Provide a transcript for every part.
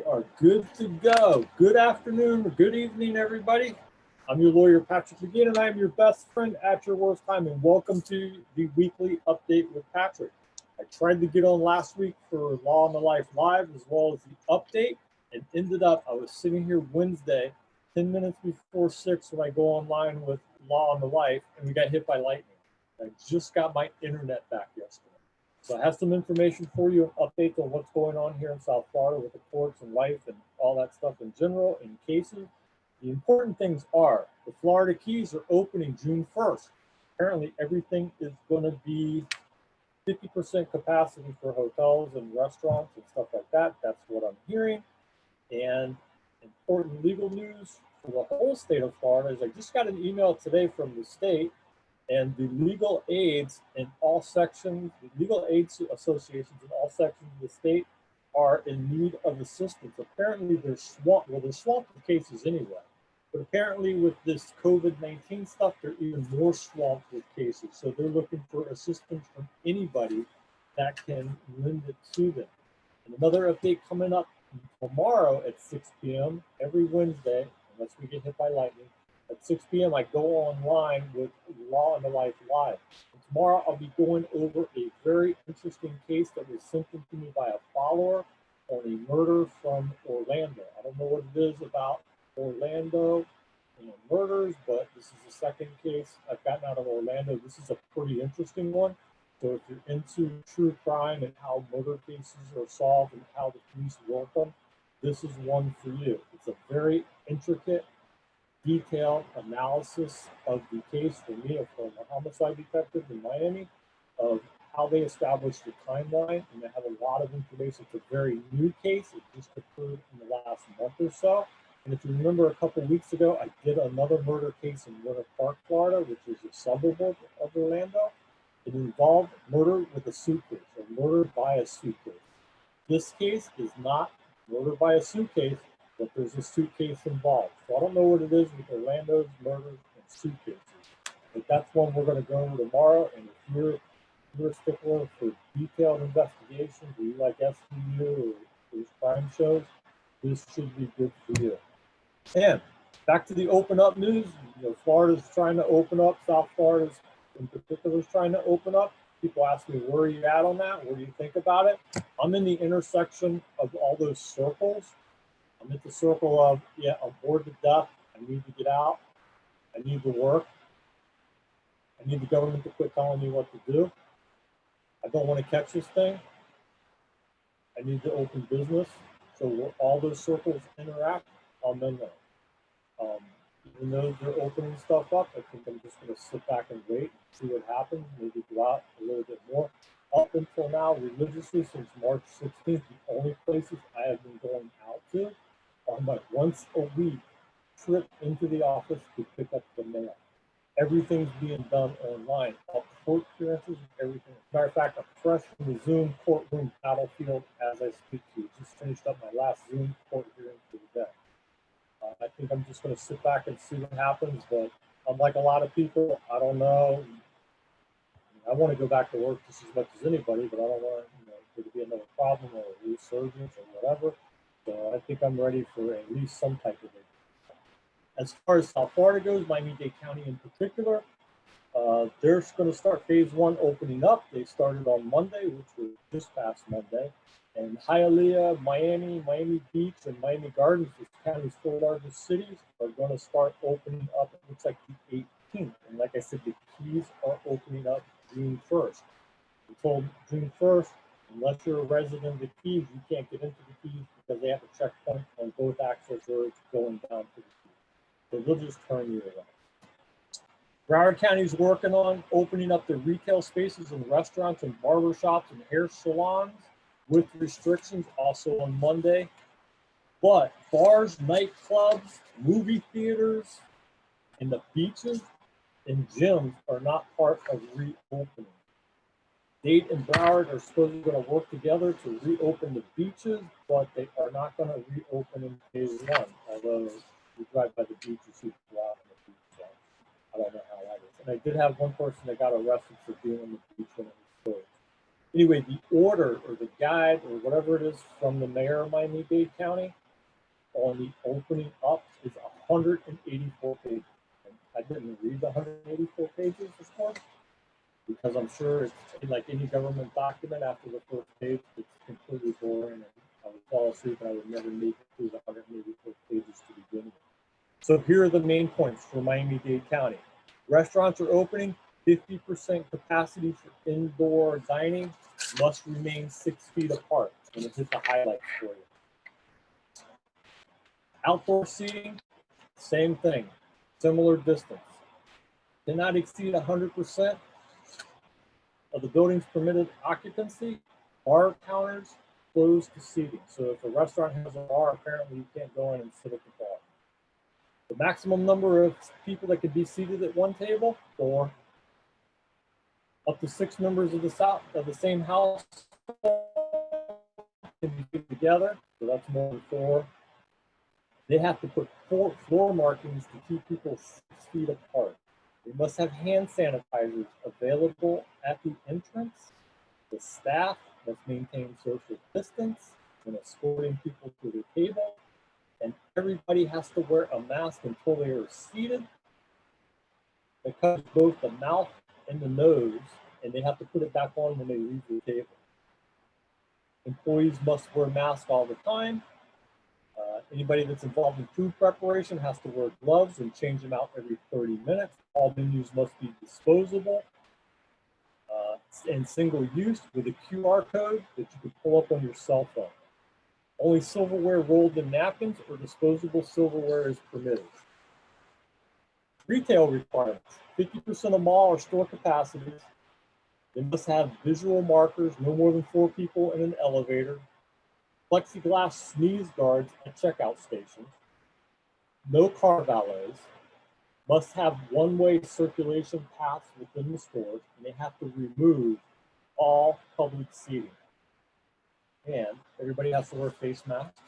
are good to go. Good afternoon or good evening, everybody. I'm your lawyer, Patrick McGeehan, and I'm your best friend at your worst time. And welcome to the weekly update with Patrick. I tried to get on last week for Law on the Life Live as well as the update, and ended up, I was sitting here Wednesday, 10 minutes before 6 when I go online with Law on the Life, and we got hit by lightning. I just got my internet back yesterday. So I have some information for you, updates on what's going on here in South Florida with the courts and life and all that stuff in general in cases. The important things are the Florida Keys are opening June 1st. Apparently everything is going to be 50% capacity for hotels and restaurants and stuff like that. That's what I'm hearing. And important legal news for the whole state of Florida is I just got an email today from the state, and the legal aids in all sections, the legal aids associations in all sections of the state are in need of assistance. Apparently they're swamped. Well, they're swamped with cases anyway. But apparently with this COVID-19 stuff, they're even more swamped with cases. So they're looking for assistance from anybody that can lend it to them. And another update coming up tomorrow at 6 p.m. every Wednesday, unless we get hit by lightning. At 6 p.m., I go online with Law on the Life Live. And tomorrow, I'll be going over a very interesting case that was sent in to me by a follower on a murder from Orlando. I don't know what it is about Orlando murders, but this is the second case I've gotten out of Orlando. This is a pretty interesting one. So if you're into true crime and how murder cases are solved and how the police work them, this is one for you. It's a very intricate, detailed analysis of the case for me, from a homicide detective in Miami, of how they established the timeline, and they have a lot of information. It's a very new case. It just occurred in the last month or so. And if you remember a couple of weeks ago, I did another murder case in Winter Park, Florida, which is a suburb of Orlando. It involved murder with a suitcase, or murder by a suitcase. This case is not murder by a suitcase, but there's a suitcase involved. So I don't know what it is with Orlando's murders and suitcases, but that's one we're going to go over tomorrow. And if you're a stickler for detailed investigations, or you like SVU or those crime shows, this should be good for you. And back to the open up news. Florida's trying to open up. South Florida's in particular is trying to open up. People ask me, where are you at on that? What do you think about it? I'm in the intersection of all those circles. I'm at the circle of, I'm bored to death. I need to get out. I need to work. I need the government to quit telling me what to do. I don't want to catch this thing. I need to open business. So where all those circles interact, I'm in there. Even though they're opening stuff up, I think I'm just going to sit back and wait and see what happens, maybe go out a little bit more. Up until now, religiously, since March 16th, the only places I have been going out to are my once a week trip into the office to pick up the mail. Everything's being done online. All court appearances, everything. As a matter of fact, I'm fresh from the Zoom courtroom battlefield as I speak to you. Just finished up my last Zoom court hearing for the day. I think I'm just going to sit back and see what happens, but unlike a lot of people, I don't know. I want to go back to work just as much as anybody, but I don't want there to be another problem or a resurgence or whatever. So I think I'm ready for at least some type of it. As far as South Florida goes, Miami-Dade County in particular, they're going to start phase 1 opening up. They started on Monday, which was just past Monday. And Hialeah, Miami, Miami Beach, and Miami Gardens, the county's 4 largest cities, are going to start opening up, it looks like the 18th. And like I said, the Keys are opening up June 1st. Until June 1st, unless you're a resident of the Keys, you can't get into the Keys because they have a checkpoint on both access roads going down to the Keys. So they'll just turn you around. Broward County is working on opening up the retail spaces and restaurants and barber shops and hair salons with restrictions also on Monday. But bars, nightclubs, movie theaters, and the beaches and gyms are not part of reopening. Dade and Broward are supposedly going to work together to reopen the beaches, but they are not going to reopen in phase 1. Although you drive by the beach, you see people out on the beach. So I don't know how that is. And I did have one person that got arrested for being on the beach when it was closed. Anyway, the order or the guide or whatever it is from the mayor of Miami-Dade County on the opening up is 184 pages. And I didn't read the 184 pages this morning because I'm sure it's like any government document. After the first page, it's completely boring, and I would fall asleep and I would never make it through the 184 pages to begin with. So here are the main points for Miami-Dade County. Restaurants are opening. 50% capacity for indoor dining, must remain 6 feet apart. I'm going to hit the highlights for you. Outdoor seating, same thing, similar distance. Cannot exceed 100% of the building's permitted occupancy. Bar counters closed to seating. So if a restaurant has a bar, apparently you can't go in and sit at the bar. The maximum number of people that could be seated at one table, 4. Up to 6 members of the same house can be put together, so that's more than 4. They have to put 4 floor markings to keep people 6 feet apart. They must have hand sanitizers available at the entrance. The staff must maintain social distance when escorting people to the table, and everybody has to wear a mask until they are seated. That covers both the mouth and the nose, and they have to put it back on when they leave the table. Employees must wear masks all the time. Anybody that's involved in food preparation has to wear gloves and change them out every 30 minutes. All menus must be disposable and single use with a QR code that you can pull up on your cell phone. Only silverware rolled in napkins or disposable silverware is permitted. Retail requirements. 50% of mall or store capacities. They must have visual markers, no more than 4 people in an elevator. Plexiglass sneeze guards at checkout stations. No car valets. Must have one-way circulation paths within the stores, and they have to remove all public seating. And everybody has to wear face masks.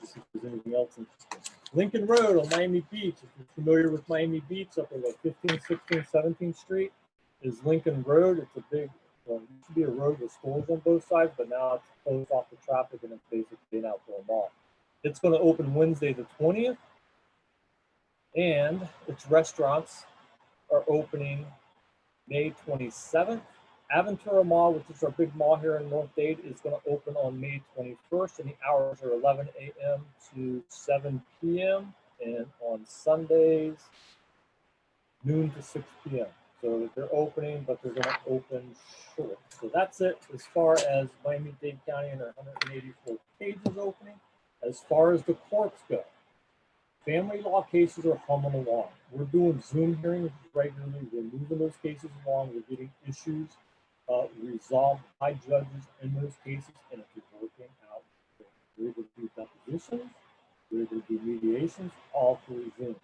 If there's anything else interesting. Lincoln Road on Miami Beach. If you're familiar with Miami Beach, up at like 15th, 16th, 17th Street is Lincoln Road. It's a big, well, it used to be a road with stores on both sides, but now it's closed off the traffic and it's basically an outdoor mall. It's going to open Wednesday the 20th, and its restaurants are opening May 27th. Aventura Mall, which is our big mall here in North Dade, is going to open on May 21st, and the hours are 11 a.m. to 7 p.m. and on Sundays, noon to 6 p.m. So they're opening, but they're going to open short. So that's it as far as Miami-Dade County and their 184 pages opening. As far as the courts go, family law cases are humming along. We're doing Zoom hearings regularly. We're moving those cases along. We're getting issues resolved by judges in those cases, and if it's working out, we're able to do depositions, we're able to do mediations, all through Zoom.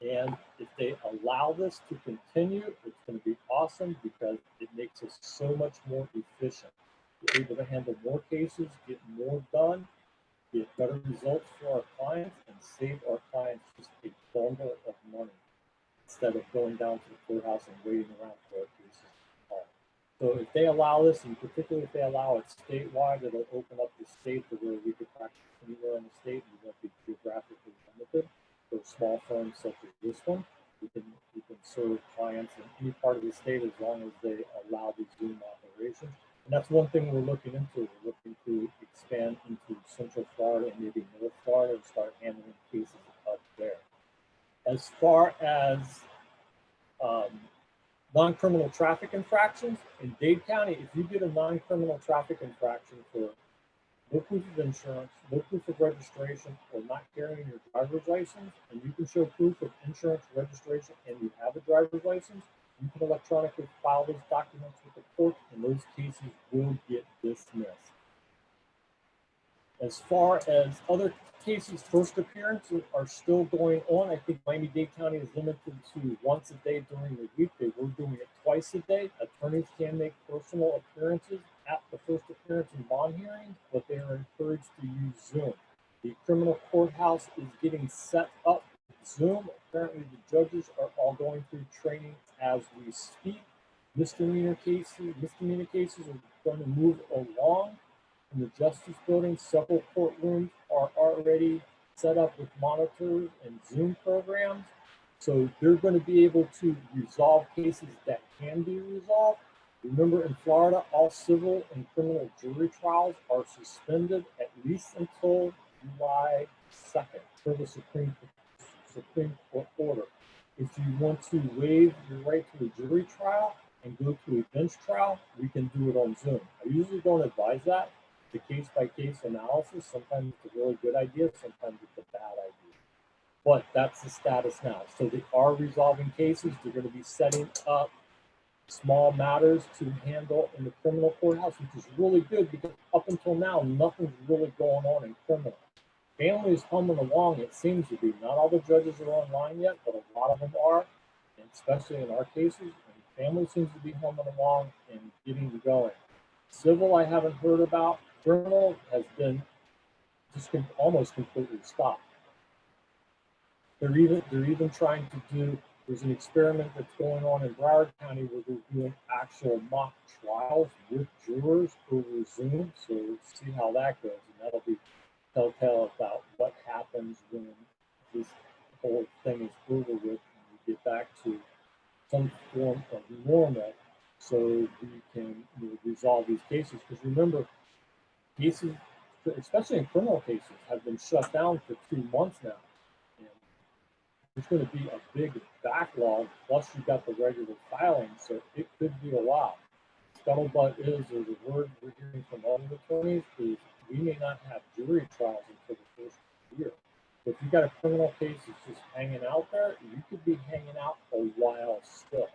And if they allow this to continue, it's going to be awesome because it makes us so much more efficient. We're able to handle more cases, get more done, get better results for our clients, and save our clients just a bundle of money instead of going down to the courthouse and waiting around for our cases. So if they allow this, and particularly if they allow it statewide, it'll open up the state to where we could practice anywhere in the state and we won't be geographically limited. For small firms such as this one, we can serve clients in any part of the state as long as they allow these Zoom operations. And that's one thing we're looking into. We're looking to expand into Central Florida and maybe North Florida and start handling cases up there. As far as non-criminal traffic infractions in Dade County, if you get a non-criminal traffic infraction for no proof of insurance, no proof of registration, or not carrying your driver's license, and you can show proof of insurance, registration, and you have a driver's license, you can electronically file those documents with the court, and those cases will get dismissed. As far as other cases, first appearances are still going on. I think Miami-Dade County is limited to once a day during the week. They were doing it twice a day. Attorneys can make personal appearances at the first appearance and bond hearing, but they are encouraged to use Zoom. The criminal courthouse is getting set up with Zoom. Apparently the judges are all going through training as we speak. Misdemeanor cases are going to move along in the Justice Building. Several courtrooms are already set up with monitors and Zoom programs. So they're going to be able to resolve cases that can be resolved. Remember, in Florida, all civil and criminal jury trials are suspended at least until July 2nd for the Supreme Court order. If you want to waive your right to a jury trial and go to a bench trial, we can do it on Zoom. I usually don't advise that. The case-by-case analysis, sometimes it's a really good idea, sometimes it's a bad idea. But that's the status now. So they are resolving cases. They're going to be setting up small matters to handle in the criminal courthouse, which is really good because up until now, nothing's really going on in criminal. Family is humming along, it seems to be. Not all the judges are online yet, but a lot of them are, and especially in our cases. And family seems to be humming along and getting going. Civil, I haven't heard about. Criminal has been just almost completely stopped. They're even trying to do. There's an experiment that's going on in Broward County where they're doing actual mock trials with jurors over Zoom. So we'll see how that goes, and that'll be telltale about what happens when this whole thing is over with and we get back to some form of normal, so we can resolve these cases. Because remember, cases, especially in criminal cases, have been shut down for 2 months now. And there's going to be a big backlog, plus you've got the regular filing, so it could be a while. Scuttlebutt is, or the word we're hearing from other attorneys, is we may not have jury trials until the first year. If you've got a criminal case that's just hanging out there, you could be hanging out a while still.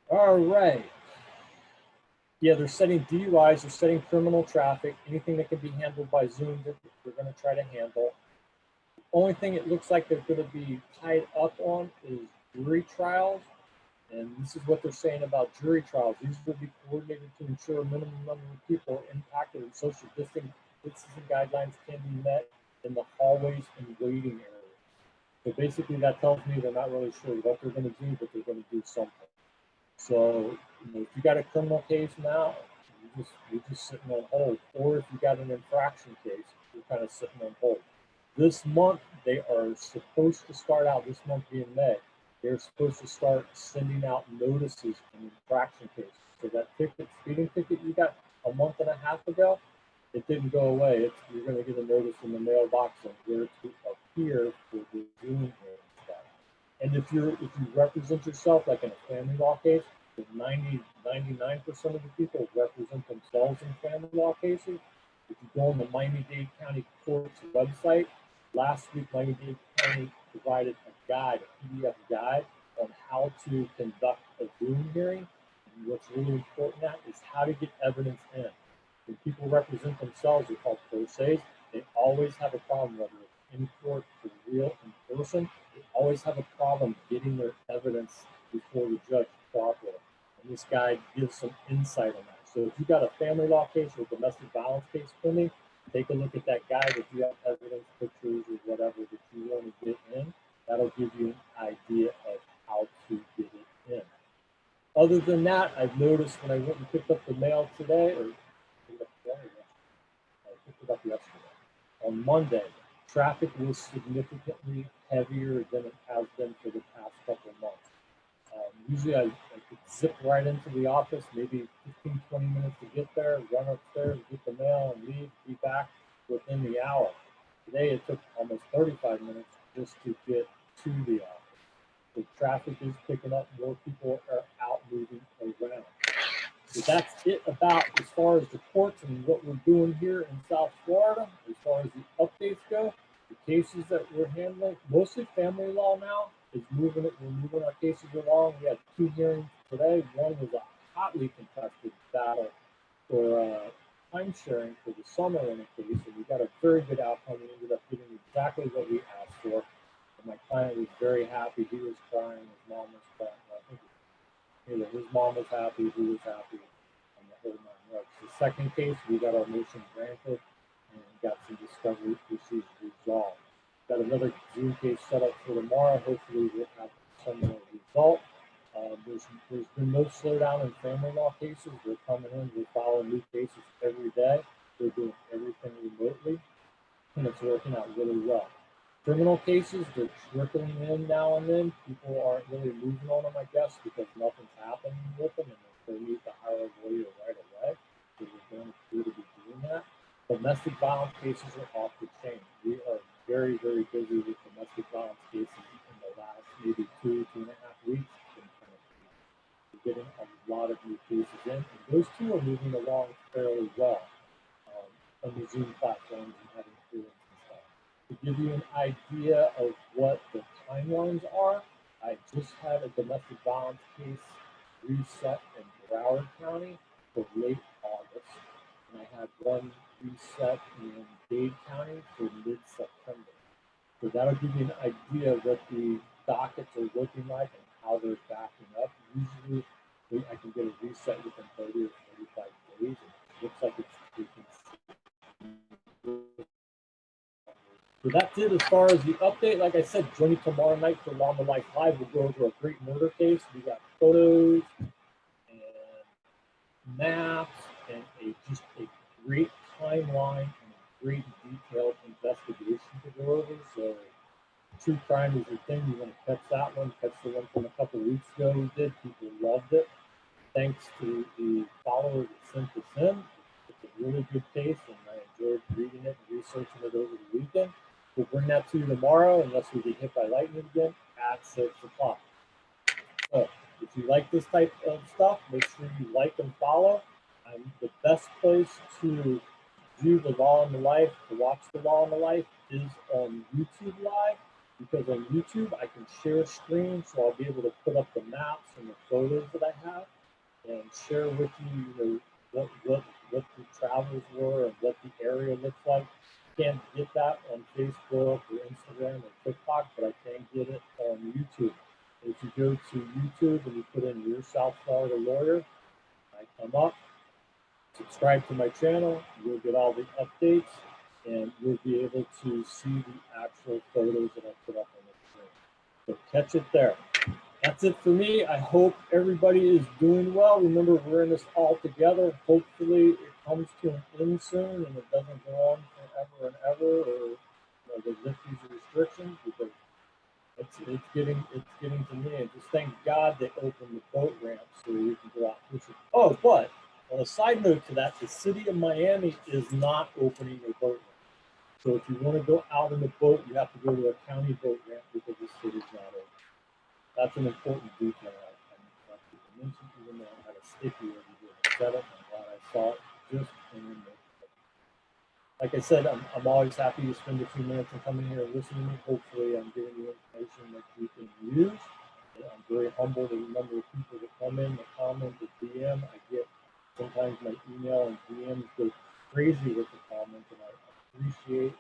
All right. Yeah, they're setting DUIs, they're setting criminal traffic, anything that can be handled by Zoom, they're going to try to handle. The only thing it looks like they're going to be tied up on is jury trials. And this is what they're saying about jury trials. These will be coordinated to ensure a minimum number of people impacted and social distancing guidelines can be met in the hallways and waiting areas. So basically that tells me they're not really sure what they're going to do, but they're going to do something. So if you got a criminal case now, you're just sitting on hold. Or if you got an infraction case, you're kind of sitting on hold. This month, they are supposed to start out, this month being May, they're supposed to start sending out notices in infraction cases. So that speeding ticket you got a month and a half ago, it didn't go away. You're going to get a notice in the mailbox on where to appear for the Zoom hearing stuff. And if you represent yourself, like in a family law case, 99% of the people represent themselves in family law cases. If you go on the Miami-Dade County Court's website, last week Miami-Dade County provided a guide, a PDF guide on how to conduct a Zoom hearing. And what's really important now is how to get evidence in. When people represent themselves, they're called pro se's. They always have a problem, whether it's in court, for real, in person. They always have a problem getting their evidence before the judge properly. And this guide gives some insight on that. So if you got a family law case or a domestic violence case pending, take a look at that guide. If you have evidence, pictures, or whatever that you want to get in, that'll give you an idea of how to get it in. Other than that, I've noticed when I went and picked up the mail today, I picked it up yesterday. On Monday, traffic was significantly heavier than it has been for the past couple of months. Usually I could zip right into the office, maybe 15, 20 minutes to get there, run upstairs, get the mail, and leave, be back within the hour. Today it took almost 35 minutes just to get to the office. The traffic is picking up, more people are out moving around. So that's it about as far as the courts and what we're doing here in South Florida. As far as the updates go, the cases that we're handling, mostly family law now, is we're moving our cases along. We had 2 hearings today. One was a hotly contested battle for time sharing for the summer in a case, and we got a very good outcome. We ended up getting exactly what we asked for. And my client was very happy. He was crying. His mom was crying. I think his mom was happy. He was happy. And the whole 9 yards. The second case, we got our motion granted and got some discovery issues resolved. Got another Zoom case set up for tomorrow. Hopefully we'll have some more result. There's been no slowdown in family law cases. They're coming in. We're following new cases every day. We're doing everything remotely, and it's working out really well. Criminal cases, they're trickling in now and then. People aren't really moving on them, I guess, because nothing's happening with them, and they need to hire a lawyer right away. So we're going to be doing that. Domestic violence cases are off the chain. We are very, very busy with domestic violence cases in the last maybe 2.5 weeks. We're getting a lot of new cases in, and those two are moving along fairly well on the Zoom platforms and having hearings and stuff. To give you an idea of what the timelines are, I just had a domestic violence case reset in Broward County for late August, and I had one reset in Dade County for mid-September. So that'll give you an idea of what the dockets are looking like and how they're backing up. Usually, I can get a reset within 30 or 45 days, and it looks like it's taking. So that's it as far as the update. Like I said, join me tomorrow night for Law and Life Live. We'll go over a great murder case. We got photos and maps and just a great timeline and a great detailed investigation to go over. So true crime is your thing. You want to catch that one. Catch the one from a couple of weeks ago we did. People loved it. Thanks to the followers that sent this in. It's a really good case, and I enjoyed reading it and researching it over the weekend. We'll bring that to you tomorrow, unless we get hit by lightning again, at 6 o'clock. So if you like this type of stuff, make sure you like and follow. The best place to view the Law and the Life, to watch the Law and the Life, is on YouTube Live, because on YouTube I can share a screen, so I'll be able to put up the maps and the photos that I have and share with you, what the travels were and what the area looks like. Can't get that on Facebook or Instagram or TikTok, but I can get it on YouTube. If you go to YouTube and you put in your South Florida lawyer, I come up, subscribe to my channel, you'll get all the updates, and you'll be able to see the actual photos that I put up on the screen. So catch it there. That's it for me. I hope everybody is doing well. Remember, we're in this all together. Hopefully it comes to an end soon and it doesn't go on forever and ever, or they lift these restrictions, because it's getting to me. And just thank God they opened the boat ramp so we can go out fishing. Oh, but on a side note to that, the city of Miami is not opening their boat ramp. So if you want to go out in the boat, you have to go to a county boat ramp because the city's not open. That's an important detail I want to mention, even though I had a sticky over here to set it. I'm glad I saw it just in the note. Like I said, I'm always happy to spend a few minutes and come in here and listen to me. Hopefully I'm giving you information that you can use. I'm very humbled at the number of people that come in, that comment, that DM. I get sometimes my email and DMs go crazy with the comments, and I appreciate.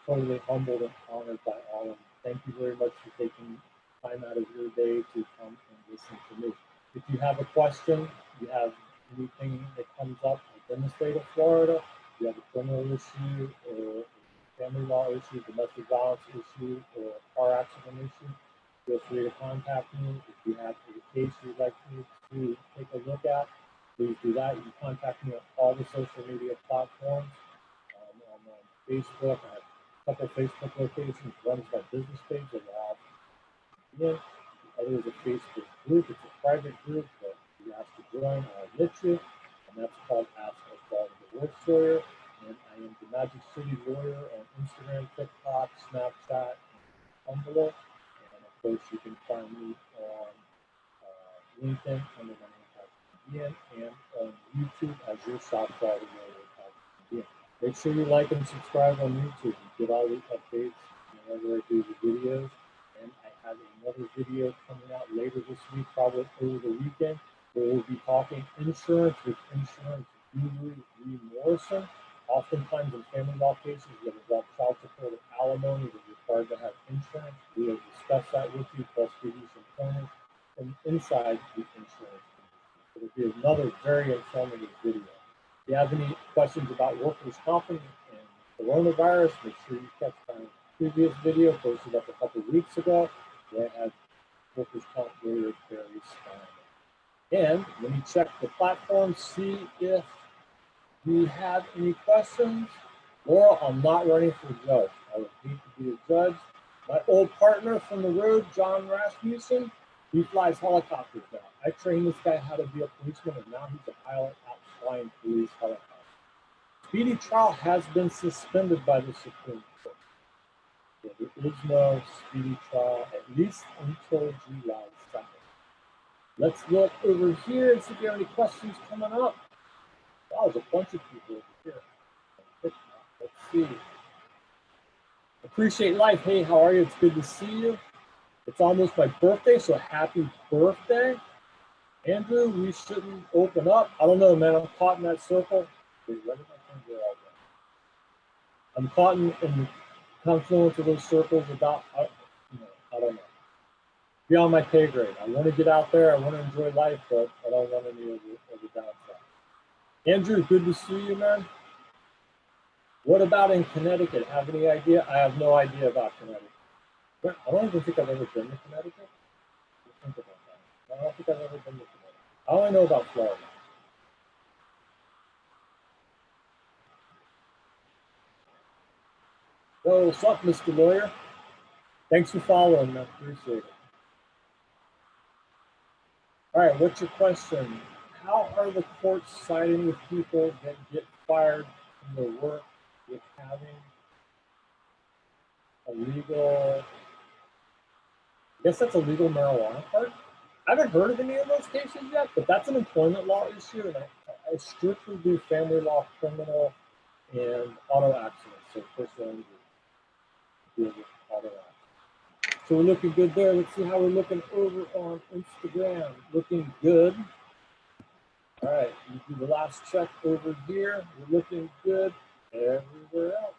Totally humbled and honored by all of you. Thank you very much for taking time out of your day to come and listen to me. If you have a question, you have anything that comes up within the state of Florida, you have a criminal issue or a family law issue, domestic violence issue, or a car accident issue, feel free to contact me. If you have a case you'd like me to take a look at, please do that. You can contact me on all the social media platforms. I'm on Facebook. I have a couple Facebook locations. One is my business page that I'll in. The other is a Facebook group. It's a private group, but you ask to join, I'll admit you. And that's called Ask a Florida Divorce Lawyer. And I am the Magic City Lawyer on Instagram, TikTok, Snapchat, and Tumblr. And of course, you can find me on LinkedIn under my name, Patrick McGeehan, and on YouTube as your South Florida Lawyer, Patrick McGeehan. Make sure you like and subscribe on YouTube. You get all the updates whenever I do the videos. And I have another video coming out later this week, probably over the weekend, where we'll be talking insurance with insurance guru Lee Morrison. Oftentimes in family law cases that involve child support or alimony, we're required to have insurance. We will discuss that with you, plus give you some pointers from inside the insurance industry. It'll be another very informative video. If you have any questions about workers' comp and coronavirus, make sure you catch my previous video posted up a couple of weeks ago, where I had workers' comp lawyer Barry Stein. And let me check the platform, see if we have any questions. Laura, I'm not running for judge. I would hate to be a judge. My old partner from the road, John Rasmussen, he flies helicopters now. I trained this guy how to be a policeman, and now he's a pilot out flying police helicopters. Speedy trial has been suspended by the Supreme Court. So there is no speedy trial, at least until July 2nd. Let's look over here and see if we have any questions coming up. Wow, there's a bunch of people over here. Let's see. Appreciate life. Hey, how are you? It's good to see you. It's almost my birthday, so happy birthday. Andrew, we shouldn't open up. I don't know, man. I'm caught in that circle. Wait, where did my finger all go? I'm caught in the confluence of those circles about, I don't know. Beyond my pay grade. I want to get out there. I want to enjoy life, but I don't want any of the downside. Andrew, good to see you, man. What about in Connecticut? Have any idea? I have no idea about Connecticut. I don't even think I've ever been to Connecticut. Think about that. I don't think I've ever been to Connecticut. I only know about Florida. So, what's up, Mr. Lawyer? Thanks for following, man. Appreciate it. All right, what's your question? How are the courts siding with people that get fired from their work with having a legal, I guess that's a legal marijuana card? I haven't heard of any of those cases yet, but that's an employment law issue, and I strictly do family law, criminal, and auto accidents, so personal injury. Deal with auto accidents. So we're looking good there. Let's see how we're looking over on Instagram. Looking good. All right, we do the last check over here. We're looking good everywhere else.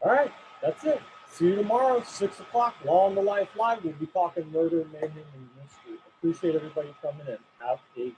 All right, that's it. See you tomorrow, 6 o'clock, Law on the Life Live. We'll be talking murder, mayhem, and mystery. Appreciate everybody coming in. Have a